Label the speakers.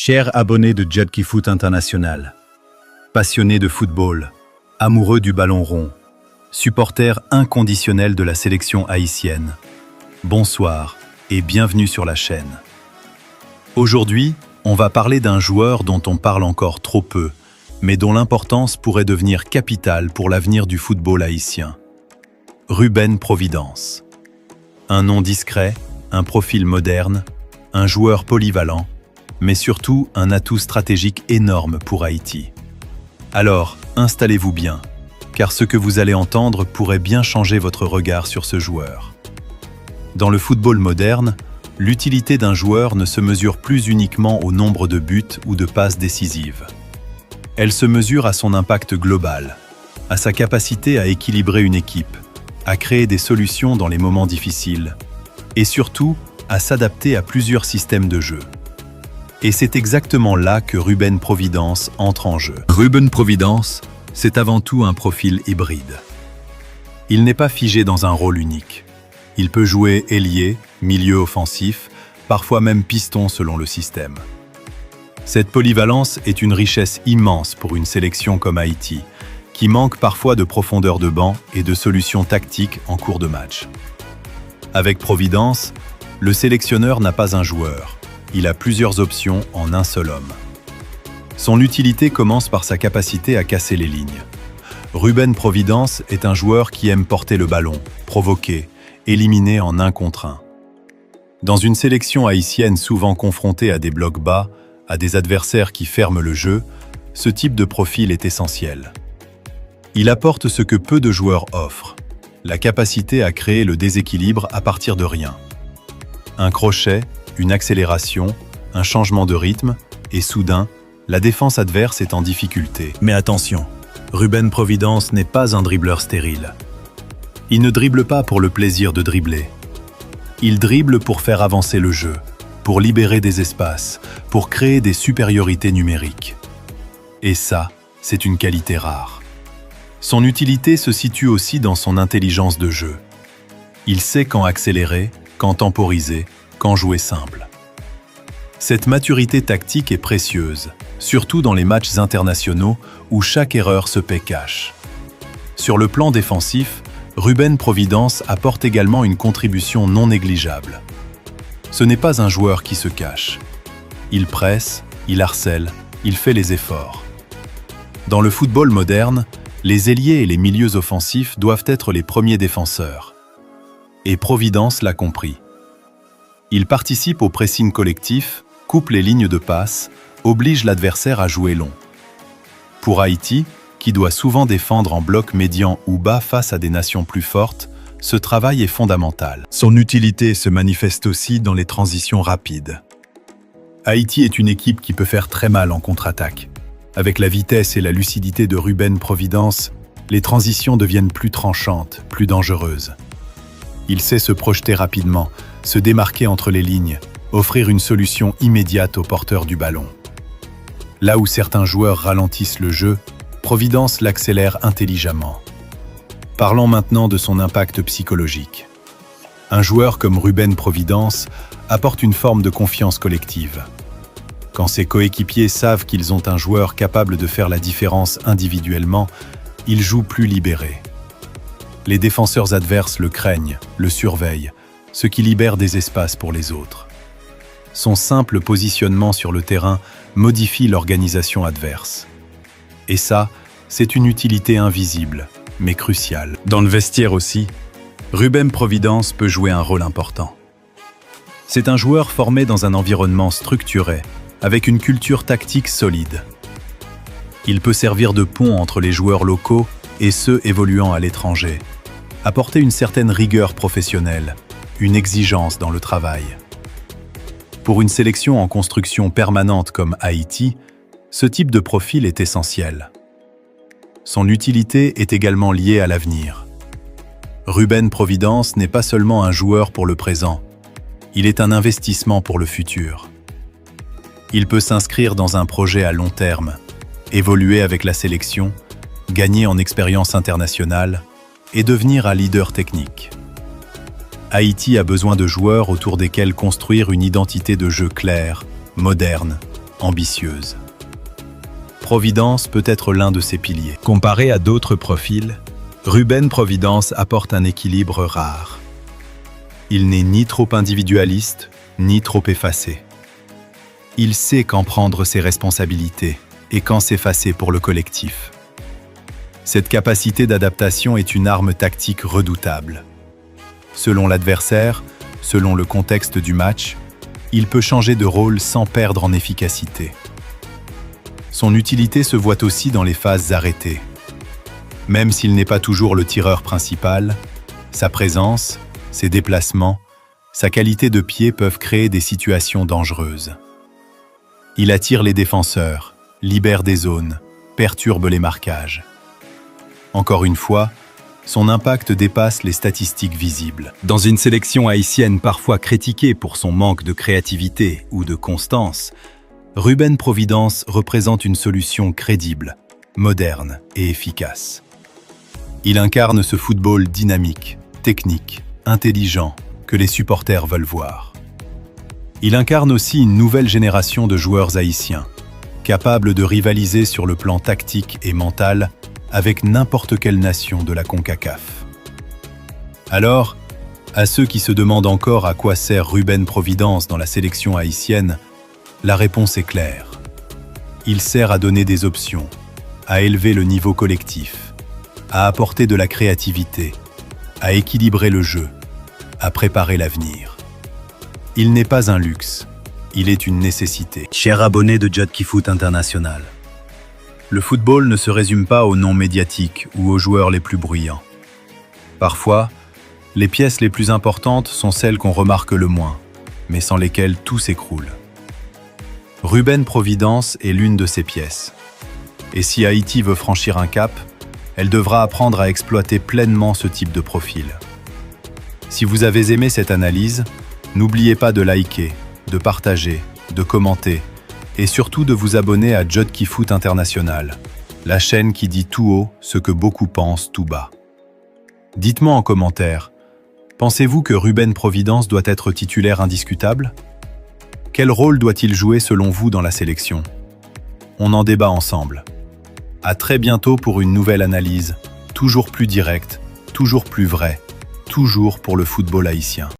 Speaker 1: Chers abonnés de Judkey Foot International, passionnés de football, amoureux du ballon rond, supporters inconditionnels de la sélection haïtienne, bonsoir et bienvenue sur la chaîne. Aujourd'hui, on va parler d'un joueur dont on parle encore trop peu, mais dont l'importance pourrait devenir capitale pour l'avenir du football haïtien. Ruben Providence. Un nom discret, un profil moderne, un joueur polyvalent, mais surtout un atout stratégique énorme pour Haïti. Alors, installez-vous bien, car ce que vous allez entendre pourrait bien changer votre regard sur ce joueur. Dans le football moderne, l'utilité d'un joueur ne se mesure plus uniquement au nombre de buts ou de passes décisives. Elle se mesure à son impact global, à sa capacité à équilibrer une équipe, à créer des solutions dans les moments difficiles, et surtout à s'adapter à plusieurs systèmes de jeu. Et c'est exactement là que Ruben Providence entre en jeu. Ruben Providence, c'est avant tout un profil hybride. Il n'est pas figé dans un rôle unique. Il peut jouer ailier, milieu offensif, parfois même piston selon le système. Cette polyvalence est une richesse immense pour une sélection comme Haïti, qui manque parfois de profondeur de banc et de solutions tactiques en cours de match. Avec Providence, le sélectionneur n'a pas un joueur. Il a plusieurs options en un seul homme. Son utilité commence par sa capacité à casser les lignes. Ruben Providence est un joueur qui aime porter le ballon, provoquer, éliminer en 1 contre 1. Dans une sélection haïtienne souvent confrontée à des blocs bas, à des adversaires qui ferment le jeu, ce type de profil est essentiel. Il apporte ce que peu de joueurs offrent, la capacité à créer le déséquilibre à partir de rien. Un crochet, une accélération, un changement de rythme, et soudain, la défense adverse est en difficulté. Mais attention, Ruben Providence n'est pas un dribbleur stérile. Il ne dribble pas pour le plaisir de dribbler. Il dribble pour faire avancer le jeu, pour libérer des espaces, pour créer des supériorités numériques. Et ça, c'est une qualité rare. Son utilité se situe aussi dans son intelligence de jeu. Il sait quand accélérer, quand temporiser, quand jouer simple. Cette maturité tactique est précieuse, surtout dans les matchs internationaux où chaque erreur se paie cash. Sur le plan défensif, Ruben Providence apporte également une contribution non négligeable. Ce n'est pas un joueur qui se cache. Il presse, il harcèle, il fait les efforts. Dans le football moderne, les ailiers et les milieux offensifs doivent être les premiers défenseurs. Et Providence l'a compris. Il participe au pressing collectif, coupe les lignes de passe, oblige l'adversaire à jouer long. Pour Haïti, qui doit souvent défendre en bloc médian ou bas face à des nations plus fortes, ce travail est fondamental. Son utilité se manifeste aussi dans les transitions rapides. Haïti est une équipe qui peut faire très mal en contre-attaque. Avec la vitesse et la lucidité de Ruben Providence, les transitions deviennent plus tranchantes, plus dangereuses. Il sait se projeter rapidement, se démarquer entre les lignes, offrir une solution immédiate au porteur du ballon. Là où certains joueurs ralentissent le jeu, Providence l'accélère intelligemment. Parlons maintenant de son impact psychologique. Un joueur comme Ruben Providence apporte une forme de confiance collective. Quand ses coéquipiers savent qu'ils ont un joueur capable de faire la différence individuellement, ils jouent plus libérés. Les défenseurs adverses le craignent, le surveillent, ce qui libère des espaces pour les autres. Son simple positionnement sur le terrain modifie l'organisation adverse. Et ça, c'est une utilité invisible, mais cruciale. Dans le vestiaire aussi, Ruben Providence peut jouer un rôle important. C'est un joueur formé dans un environnement structuré, avec une culture tactique solide. Il peut servir de pont entre les joueurs locaux et ceux évoluant à l'étranger, apporter une certaine rigueur professionnelle, une exigence dans le travail. Pour une sélection en construction permanente comme Haïti, ce type de profil est essentiel. Son utilité est également liée à l'avenir. Ruben Providence n'est pas seulement un joueur pour le présent, il est un investissement pour le futur. Il peut s'inscrire dans un projet à long terme, évoluer avec la sélection, gagner en expérience internationale et devenir un leader technique. Haïti a besoin de joueurs autour desquels construire une identité de jeu claire, moderne, ambitieuse. Providence peut être l'un de ses piliers.
Speaker 2: Comparé à d'autres profils, Ruben Providence apporte un équilibre rare.
Speaker 1: Il n'est ni trop individualiste, ni trop effacé. Il sait quand prendre ses responsabilités et quand s'effacer pour le collectif. Cette capacité d'adaptation est une arme tactique redoutable. Selon l'adversaire, selon le contexte du match, il peut changer de rôle sans perdre en efficacité. Son utilité se voit aussi dans les phases arrêtées. Même s'il n'est pas toujours le tireur principal, sa présence, ses déplacements, sa qualité de pied peuvent créer des situations dangereuses. Il attire les défenseurs, libère des zones, perturbe les marquages. Encore une fois, son impact dépasse les statistiques visibles.
Speaker 2: Dans une sélection haïtienne parfois critiquée pour son manque de créativité ou de constance, Ruben Providence représente une solution crédible, moderne et efficace. Il incarne ce football dynamique, technique, intelligent que les supporters veulent voir. Il incarne aussi une nouvelle génération de joueurs haïtiens, capables de rivaliser sur le plan tactique et mental avec n'importe quelle nation de la CONCACAF. Alors, à ceux qui se demandent encore à quoi sert Ruben Providence dans la sélection haïtienne, la réponse est claire. Il sert à donner des options, à élever le niveau collectif, à apporter de la créativité, à équilibrer le jeu, à préparer l'avenir. Il n'est pas un luxe, il est une nécessité.
Speaker 3: Chers abonnés de Jodki Foot International,
Speaker 1: le football ne se résume pas aux noms médiatiques ou aux joueurs les plus bruyants. Parfois, les pièces les plus importantes sont celles qu'on remarque le moins, mais sans lesquelles tout s'écroule. Ruben Providence est l'une de ces pièces. Et si Haïti veut franchir un cap, elle devra apprendre à exploiter pleinement ce type de profil. Si vous avez aimé cette analyse, n'oubliez pas de liker, de partager, de commenter, et surtout de vous abonner à Jodki Foot International, la chaîne qui dit tout haut ce que beaucoup pensent tout bas. Dites-moi en commentaire, pensez-vous que Ruben Providence doit être titulaire indiscutable ? Quel rôle doit-il jouer selon vous dans la sélection ? On en débat ensemble. À très bientôt pour une nouvelle analyse, toujours plus directe, toujours plus vraie, toujours pour le football haïtien.